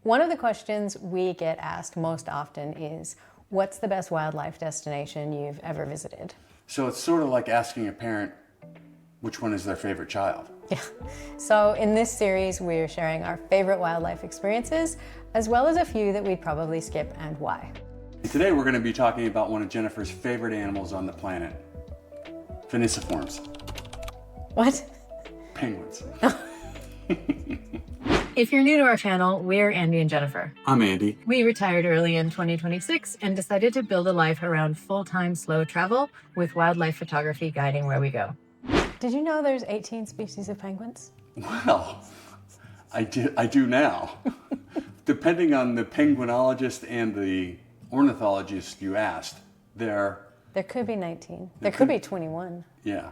One of the questions we get asked most often is, what's the best wildlife destination you've ever visited? So it's sort of like asking a parent which one is their favorite child. Yeah. So in this series, we're sharing our favorite wildlife experiences, as well as a few that we'd probably skip and why. And today we're going to be talking about one of Jennifer's favorite animals on the planet, finiciforms. What? Penguins. If you're new to our channel, we're Andy and Jennifer. I'm Andy. We retired early in 2026 and decided to build a life around full-time slow travel with wildlife photography guiding where we go. Did you know there's 18 species of penguins? Well, I do now. Depending on the penguinologist and the ornithologist you asked, there could be 19. There could be 21. Yeah.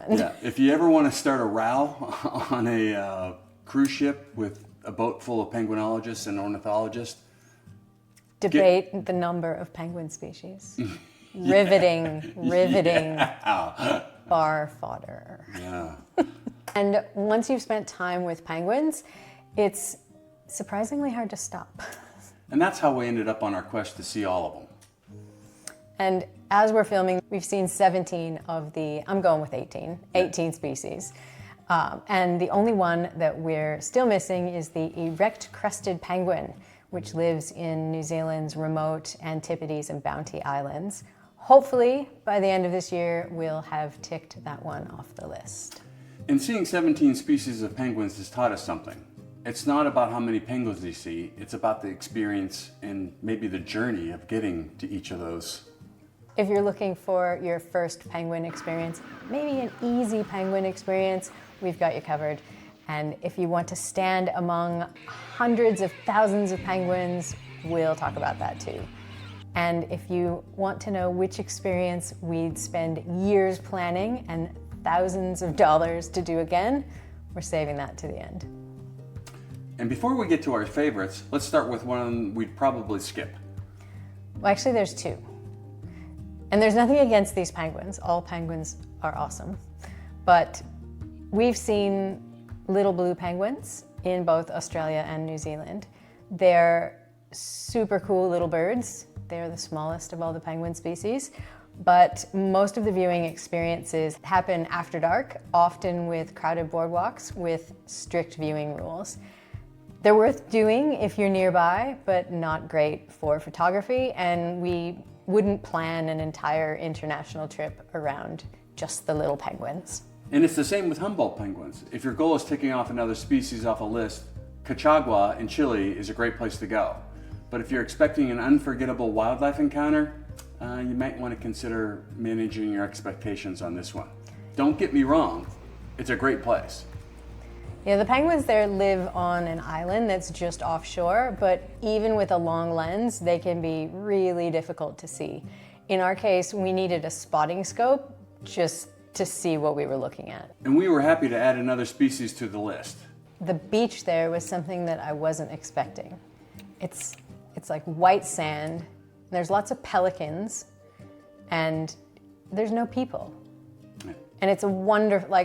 Yeah. If you ever want to start a row on a cruise ship with a boat full of penguinologists and ornithologists, debate the number of penguin species. Riveting, riveting. Yeah. Bar fodder. Yeah. And once you've spent time with penguins, it's surprisingly hard to stop. And that's how we ended up on our quest to see all of them. And as we're filming, we've seen 17 of the, I'm going with 18 species. And the only one that we're still missing is the erect-crested penguin, which lives in New Zealand's remote Antipodes and Bounty Islands. Hopefully, by the end of this year, we'll have ticked that one off the list. And seeing 17 species of penguins has taught us something. It's not about how many penguins you see, it's about the experience and maybe the journey of getting to each of those. If you're looking for your first penguin experience, maybe an easy penguin experience, we've got you covered. And if you want to stand among hundreds of thousands of penguins, we'll talk about that too. And if you want to know which experience we'd spend years planning and thousands of dollars to do again, we're saving that to the end. And before we get to our favorites, let's start with one we'd probably skip. Well, actually there's two. And there's nothing against these penguins. All penguins are awesome. But we've seen little blue penguins in both Australia and New Zealand. They're super cool little birds. They're the smallest of all the penguin species. But most of the viewing experiences happen after dark, often with crowded boardwalks with strict viewing rules. They're worth doing if you're nearby, but not great for photography, and we wouldn't plan an entire international trip around just the little penguins. And it's the same with Humboldt penguins. If your goal is ticking off another species off a list, Cachagua in Chile is a great place to go. But if you're expecting an unforgettable wildlife encounter, you might want to consider managing your expectations on this one. Don't get me wrong, it's a great place. Yeah, the penguins there live on an island that's just offshore, but even with a long lens, they can be really difficult to see. In our case, we needed a spotting scope just to see what we were looking at. And we were happy to add another species to the list. The beach there was something that I wasn't expecting. It's like white sand, there's lots of pelicans, and there's no people. Yeah. And it's a wonderful,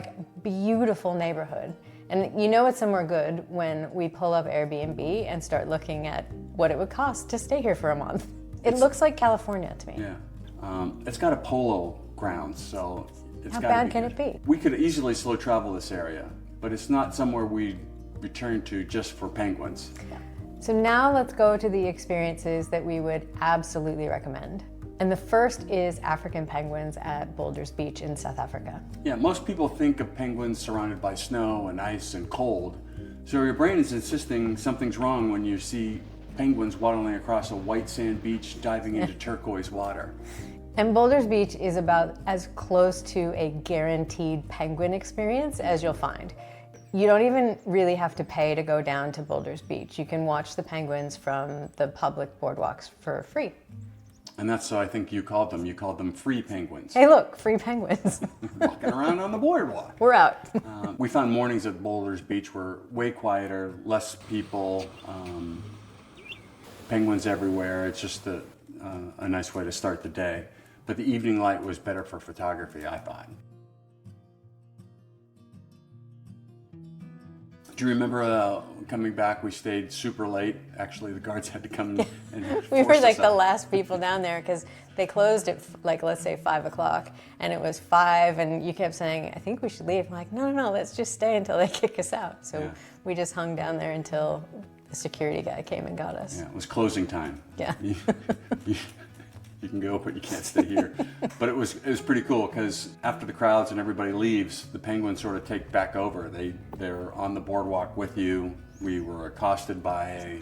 beautiful neighborhood. And you know it's somewhere good when we pull up Airbnb and start looking at what it would cost to stay here for a month. It looks like California to me. Yeah, it's got a polo ground, so it's How gotta bad be can good. it be? We could easily slow travel this area, but it's not somewhere we return to just for penguins. Yeah. So now let's go to the experiences that we would absolutely recommend. And the first is African penguins at Boulder's beach in South Africa. Yeah, most people think of penguins surrounded by snow and ice and cold. So your brain is insisting something's wrong when you see penguins waddling across a white sand beach diving into turquoise water. And Boulder's beach is about as close to a guaranteed penguin experience as you'll find. You don't even really have to pay to go down to Boulder's beach. You can watch the penguins from the public boardwalks for free. And that's how I think you called them. You called them free penguins. Hey look, free penguins. Walking around on the boardwalk. We're out. We found mornings at Boulder's Beach were way quieter, less people, penguins everywhere. It's just a nice way to start the day. But the evening light was better for photography, I thought. Do you remember coming back? We stayed super late. Actually, the guards had to come and We were force like us the out. last people down there because they closed at like, let's say 5 o'clock, and it was 5, and you kept saying, I think we should leave. I'm like, no, let's just stay until they kick us out. So Yeah. we just hung down there until the security guy came and got us. Yeah, it was closing time. Yeah. You can go, but you can't stay here. But it was pretty cool because after the crowds and everybody leaves, the penguins sort of take back over. They're on the boardwalk with you. We were accosted by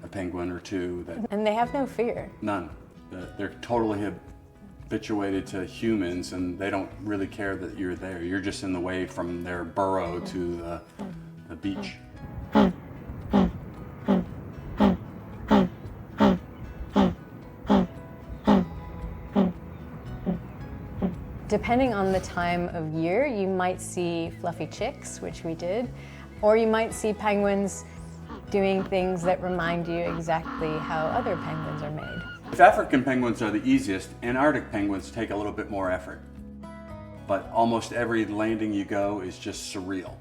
a penguin or two. And they have no fear. None. They're totally habituated to humans, and they don't really care that you're there. You're just in the way from their burrow to the beach. Depending on the time of year, you might see fluffy chicks, which we did, or you might see penguins doing things that remind you exactly how other penguins are made. If African penguins are the easiest, Antarctic penguins take a little bit more effort. But almost every landing you go is just surreal.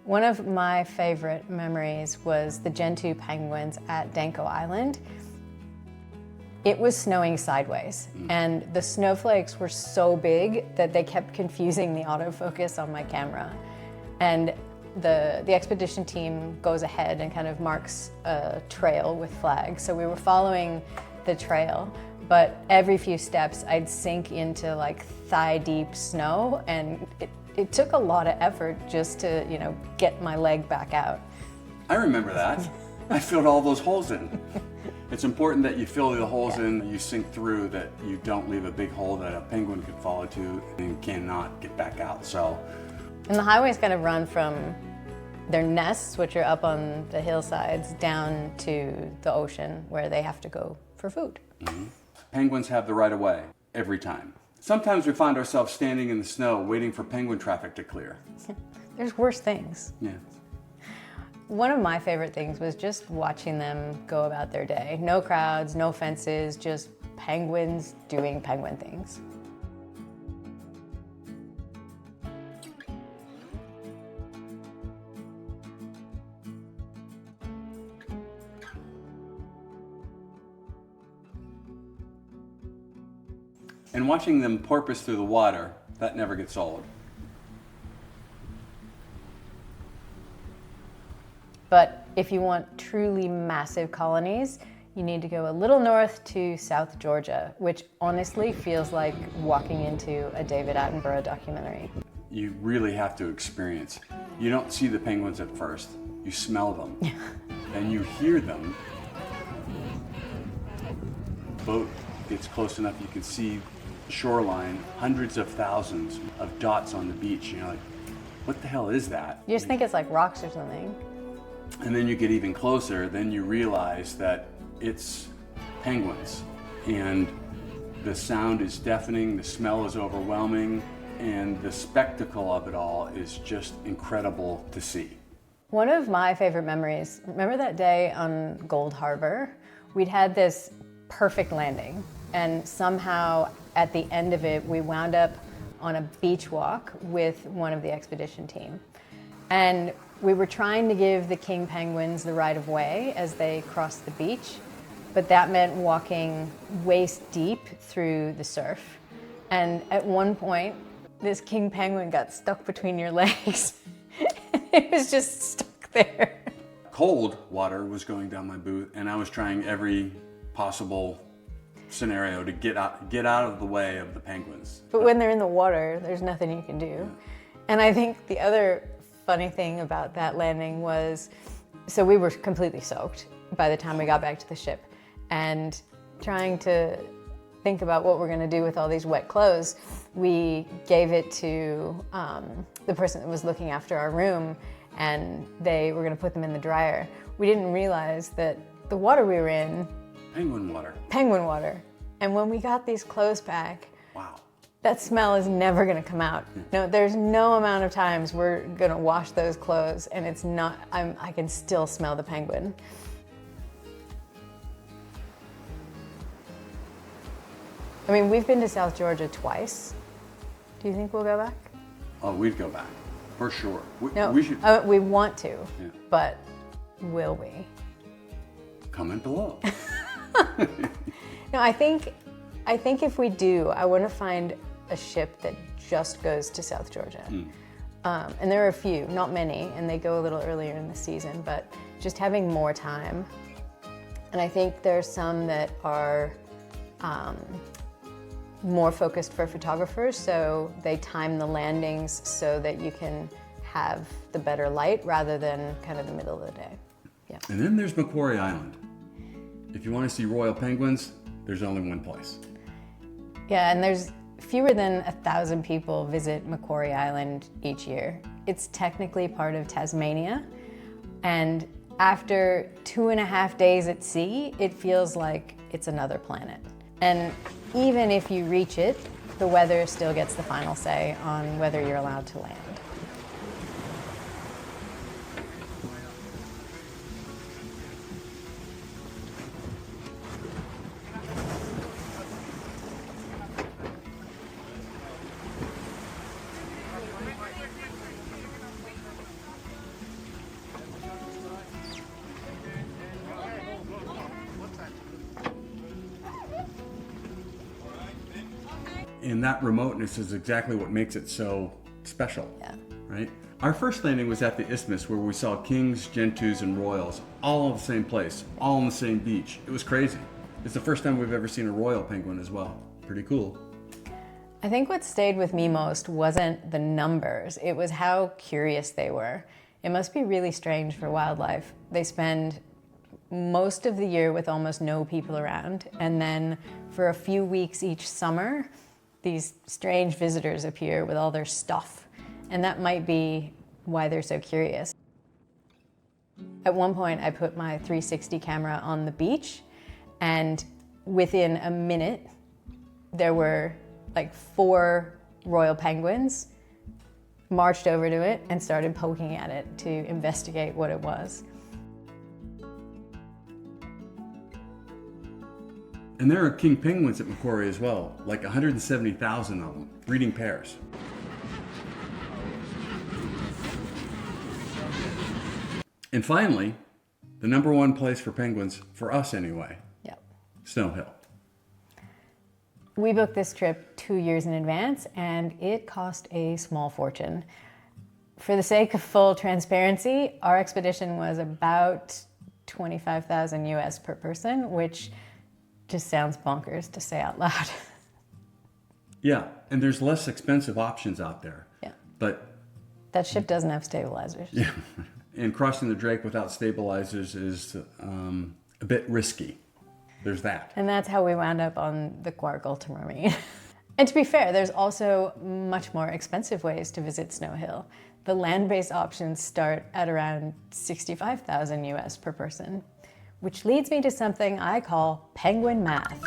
One of my favorite memories was the Gentoo penguins at Danko Island. It was snowing sideways, and the snowflakes were so big that they kept confusing the autofocus on my camera. And the expedition team goes ahead and kind of marks a trail with flags. So we were following the trail, but every few steps I'd sink into like thigh-deep snow, and it took a lot of effort just to, get my leg back out. I remember that. I filled all those holes in. It's important that you fill the holes in, you sink through, that you don't leave a big hole that a penguin could fall into and cannot get back out. So, And the highways kind of run from their nests, which are up on the hillsides, down to the ocean where they have to go for food. penguins have the right of way every time. Sometimes we find ourselves standing in the snow waiting for penguin traffic to clear. There's worse things. Yeah. One of my favorite things was just watching them go about their day. No crowds, no fences, just penguins doing penguin things. And watching them porpoise through the water, that never gets old. But if you want truly massive colonies, you need to go a little north to South Georgia, which honestly feels like walking into a David Attenborough documentary. You really have to experience. You don't see the penguins at first. You smell them. And you hear them. Boat gets close enough, you can see shoreline, hundreds of thousands of dots on the beach. You're like, what the hell is that? You just think it's like rocks or something. And then you get even closer, then you realize that it's penguins. And the sound is deafening, the smell is overwhelming, and the spectacle of it all is just incredible to see. One of my favorite memories, remember that day on Gold Harbor? We'd had this perfect landing, and somehow at the end of it, we wound up on a beach walk with one of the expedition team. And we were trying to give the king penguins the right of way as they crossed the beach, but that meant walking waist deep through the surf. And at one point, this king penguin got stuck between your legs. It was just stuck there. Cold water was going down my boot, and I was trying every possible scenario to get out of the way of the penguins. But when they're in the water, there's nothing you can do. And I think the other funny thing about that landing was, so we were completely soaked by the time we got back to the ship, and trying to think about what we're going to do with all these wet clothes, we gave it to the person that was looking after our room, and they were going to put them in the dryer. We didn't realize that the water we were in Penguin water. Penguin water. And when we got these clothes back, Wow. that smell is never gonna come out. No, there's no amount of times we're gonna wash those clothes and it's not, I can still smell the penguin. I mean, we've been to South Georgia twice. Do you think we'll go back? Oh, we'd go back, for sure. No, We should we want to, Yeah. but will we? comment below. No, I think if we do, I want to find a ship that just goes to South Georgia. And there are a few, not many, and they go a little earlier in the season, but just having more time. And I think there's some that are more focused for photographers, so they time the landings so that you can have the better light rather than kind of the middle of the day. Yeah. And then there's Macquarie Island. If you want to see royal penguins, there's only one place. Yeah, and there's fewer than 1,000 people visit Macquarie Island each year. It's technically part of Tasmania, and after 2.5 days at sea, it feels like it's another planet. And even if you reach it, the weather still gets the final say on whether you're allowed to land. And that remoteness is exactly what makes it so special. Yeah. Right? Our first landing was at the Isthmus where we saw kings, gentoos, and royals all in the same place, all on the same beach. It was crazy. It's the first time we've ever seen a royal penguin as well. Pretty cool. I think what stayed with me most wasn't the numbers, it was how curious they were. It must be really strange for wildlife. They spend most of the year with almost no people around, and then for a few weeks each summer, these strange visitors appear with all their stuff, and that might be why they're so curious. At one point, I put my 360 camera on the beach, and within a minute, there were like 4 royal penguins marched over to it and started poking at it to investigate what it was. And there are king penguins at Macquarie as well, like 170,000 of them, breeding pairs. And finally, the #1 place for penguins, for us anyway, Yep. Snow Hill. We booked this trip 2 years in advance, and it cost a small fortune. For the sake of full transparency, our expedition was about 25,000 US per person, which just sounds bonkers to say out loud. Yeah, and there's less expensive options out there. Yeah. But That ship doesn't have stabilizers. yeah, and crossing the Drake without stabilizers is a bit risky. There's that. And that's how we wound up on the Quark Ultramarine. And to be fair, there's also much more expensive ways to visit Snow Hill. The land-based options start at around 65,000 US per person, which leads me to something I call penguin math.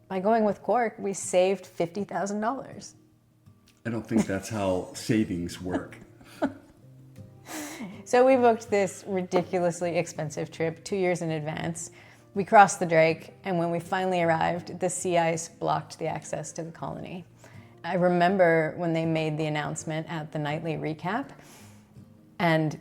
By going with Quark, we saved $50,000. I don't think that's how savings work. So we booked this ridiculously expensive trip 2 years in advance. We crossed the Drake, and when we finally arrived, the sea ice blocked the access to the colony. I remember when they made the announcement at the nightly recap, and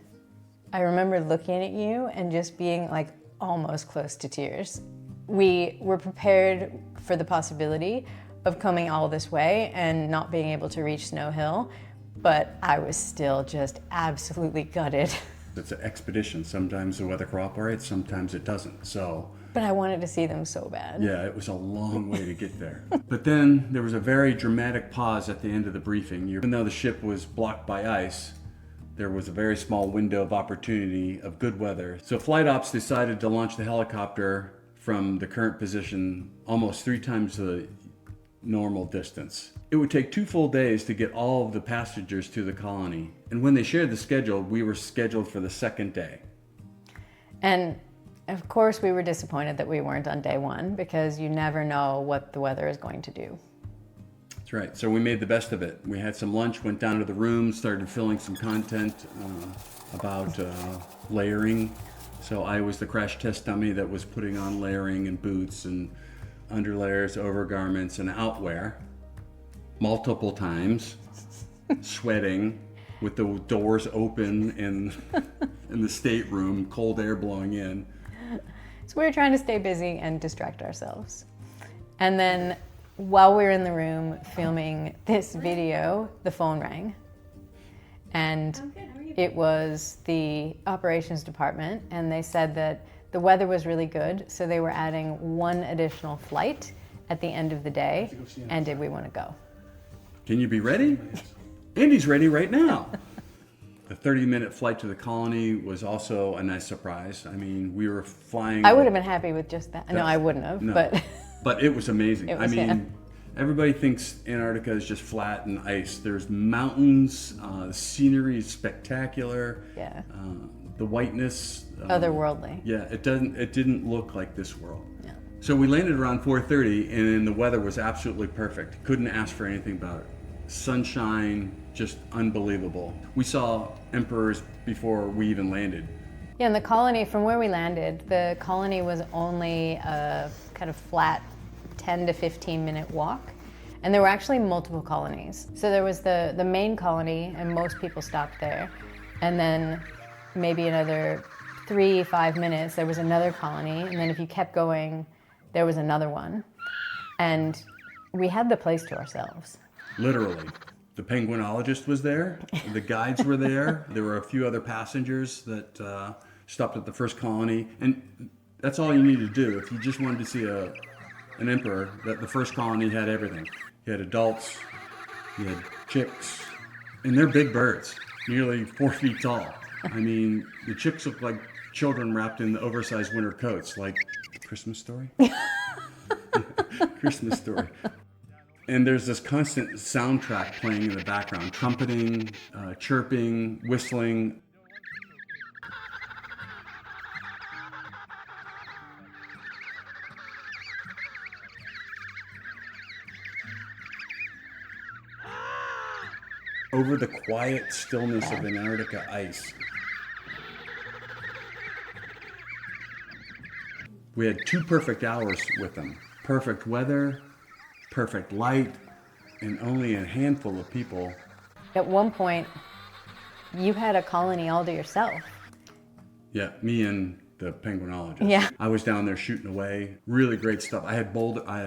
I remember looking at you and just being like almost close to tears. We were prepared for the possibility of coming all this way and not being able to reach Snow Hill, but I was still just absolutely gutted. It's an expedition. Sometimes the weather cooperates, sometimes it doesn't. So, But I wanted to see them so bad. yeah, it was a long way to get there. But then there was a very dramatic pause at the end of the briefing. Even though the ship was blocked by ice, there was a very small window of opportunity of good weather. So flight ops decided to launch the helicopter from the current position almost 3 times the normal distance. It would take 2 full days to get all of the passengers to the colony. And when they shared the schedule, we were scheduled for the second day. And of course we were disappointed that we weren't on day one, because you never know what the weather is going to do. That's right. So we made the best of it. We had some lunch, went down to the room, started filling some content about layering. So I was the crash test dummy that was putting on layering and boots and underlayers, overgarments, and outwear multiple times, sweating with the doors open in the stateroom, cold air blowing in. So we were trying to stay busy and distract ourselves. And then while we were in the room filming this video, the phone rang. And it was the operations department, and they said that the weather was really good, so they were adding one additional flight at the end of the day. And did we want to go? Can you be ready? Andy's ready right now. The 30-minute flight to the colony was also a nice surprise. I mean, we were flying. I would have been happy with just that. No, I wouldn't have, but. But it was amazing. It was, I mean, everybody thinks Antarctica is just flat and ice. There's mountains, the scenery is spectacular. Yeah. The whiteness. Otherworldly. Yeah, it didn't look like this world. Yeah. So we landed around 4:30, and the weather was absolutely perfect. Couldn't ask for anything better. Sunshine, just unbelievable. We saw emperors before we even landed. Yeah, and the colony, from where we landed, the colony was only a kind of flat 10 to 15 minute walk. And there were actually multiple colonies. So there was the main colony, and most people stopped there. And then maybe another 3-5 minutes, there was another colony. And then if you kept going, there was another one. And we had the place to ourselves. Literally. The penguinologist was there, the guides were there, there were a few other passengers that stopped at the first colony, and that's all you need to do. If you just wanted to see an emperor, that the first colony had everything. You had adults, you had chicks, and they're big birds, nearly 4 feet tall. I mean, the chicks look like children wrapped in the oversized winter coats, like Christmas Story. Christmas Story. And there's this constant soundtrack playing in the background, trumpeting, chirping, whistling. Over the quiet stillness of Antarctica ice. We had 2 perfect hours with them. Perfect weather, perfect light, and only a handful of people. At one point, you had a colony all to yourself. Yeah, me and the penguinologist. Yeah. I was down there shooting away. Really great stuff. I had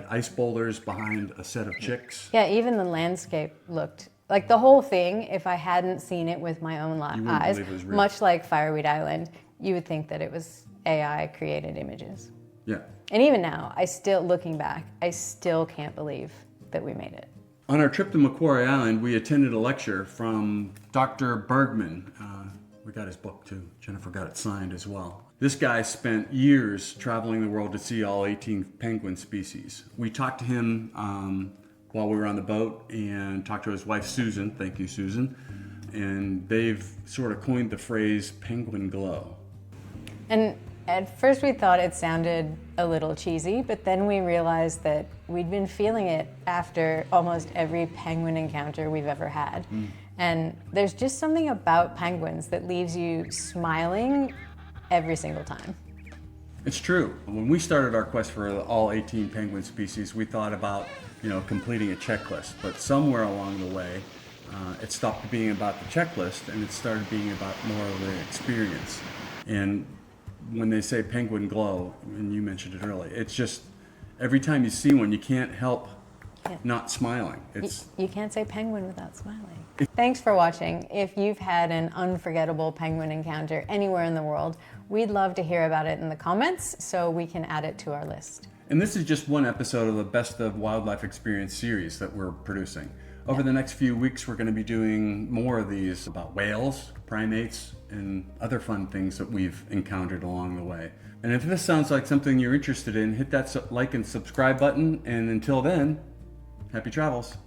ice boulders behind a set of chicks. Yeah, even the landscape looked like the whole thing. If I hadn't seen it with my own eyes, believe it was real. much like Fireweed Island, you would think that it was AI created images. Yeah. And even now, looking back, I still can't believe that we made it. On our trip to Macquarie Island, we attended a lecture from Dr. Bergman. We got his book too. Jennifer got it signed as well. This guy spent years traveling the world to see all 18 penguin species. We talked to him while we were on the boat, and talked to his wife Susan. Thank you, Susan. And they've sort of coined the phrase penguin glow. And at first we thought it sounded a little cheesy, but then we realized that we'd been feeling it after almost every penguin encounter we've ever had. And there's just something about penguins that leaves you smiling every single time. It's true. When we started our quest for all 18 penguin species, we thought about, completing a checklist. But somewhere along the way, it stopped being about the checklist, and it started being about more of the experience. And when they say penguin glow, and you mentioned it earlier, it's just every time you see one, you can't help not smiling. You can't say penguin without smiling. Thanks for watching. If you've had an unforgettable penguin encounter anywhere in the world, we'd love to hear about it in the comments so we can add it to our list. And this is just one episode of the Best of Wildlife Experience series that we're producing. Over the next few weeks, we're going to be doing more of these about whales, primates, and other fun things that we've encountered along the way. And if this sounds like something you're interested in, hit that like and subscribe button. And until then, happy travels.